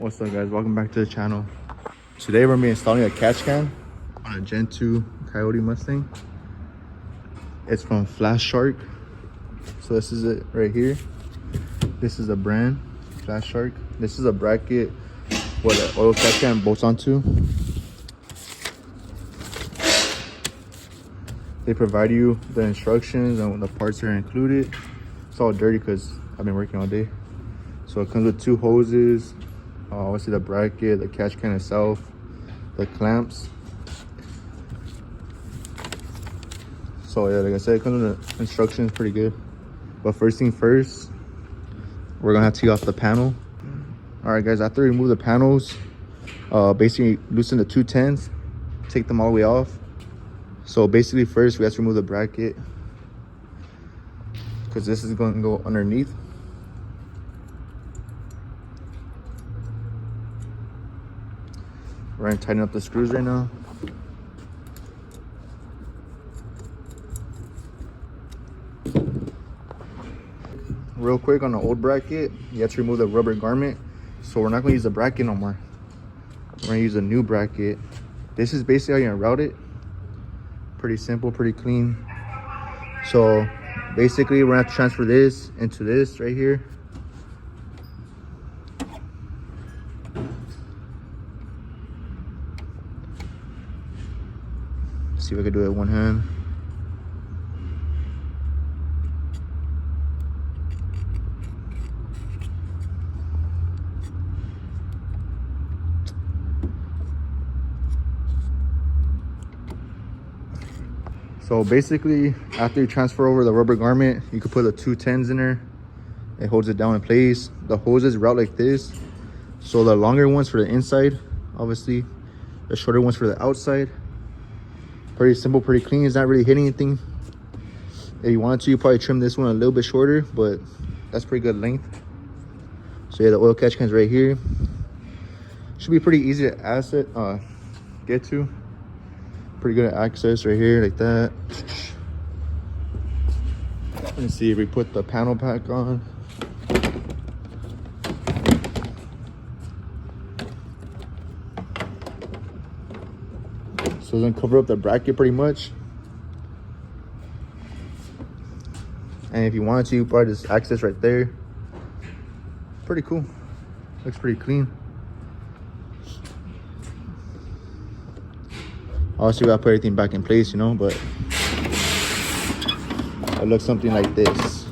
What's up guys, welcome back to the channel. Today we're gonna be installing a catch can on a Gen 2 Coyote Mustang. It's from Flashark. So this is it right here. This is a brand, Flashark. This is a bracket where the oil catch can bolts onto. They provide you the instructions and the parts are included. It's all dirty because I've been working all day. So it comes with 2 hoses, obviously the bracket, the catch can itself, the clamps. So yeah, like I said, it comes with the instructions, pretty good. But first thing first, we're gonna have to take off the panel. All right guys, after we remove the panels, basically loosen the 210s, take them all the way off. So basically first we have to remove the bracket because this is going to go underneath. We're going to tighten up the screws right now. Real quick, on the old bracket, you have to remove the rubber garment. So we're not going to use the bracket no more. We're going to use a new bracket. This is basically how you're going to route it. Pretty simple, pretty clean. So basically we're going to have to transfer this into this right here. See if I can do it with one hand. So basically, after you transfer over the rubber garment, you could put the 210s in there. It holds it down in place. The hoses route like this. So the longer ones for the inside, obviously. The shorter ones for the outside. Pretty simple, pretty clean. It's not really hitting anything. If you wanted to, you probably trim this one a little bit shorter, but that's pretty good length. So yeah, the oil catch can's right here. Should be pretty easy to get to. Pretty good access right here, like that. Let's see if we put the panel back on. So it's gonna cover up the bracket pretty much. And if you wanted to, you probably just access right there. Pretty cool. Looks pretty clean. Obviously, we gotta put everything back in place, you know, but it looks something like this.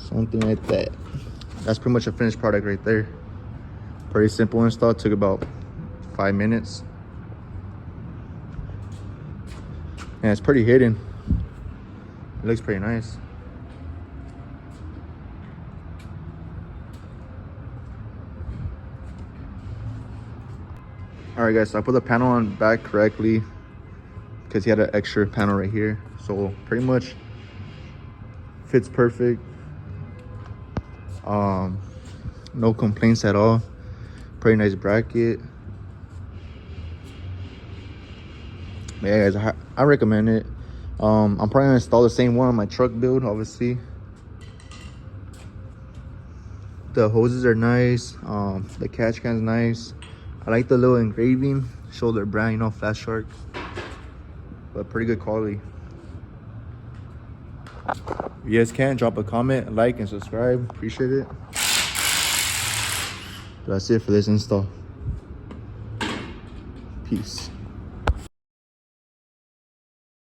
Something like that. That's pretty much a finished product right there. Pretty simple install, took about 5 minutes. And it's pretty hidden. It looks pretty nice. All right guys, so I put the panel on back correctly because he had an extra panel right here. So pretty much fits perfect. No complaints at all. Pretty nice bracket. But yeah guys, I recommend it. I'm probably gonna install the same one on my truck build, obviously. The hoses are nice. The catch can's nice. I like the little engraving, shoulder brand, you know, Flashark. But pretty good quality. If you guys can, drop a comment, like, and subscribe. Appreciate it. That's it for this install. Peace.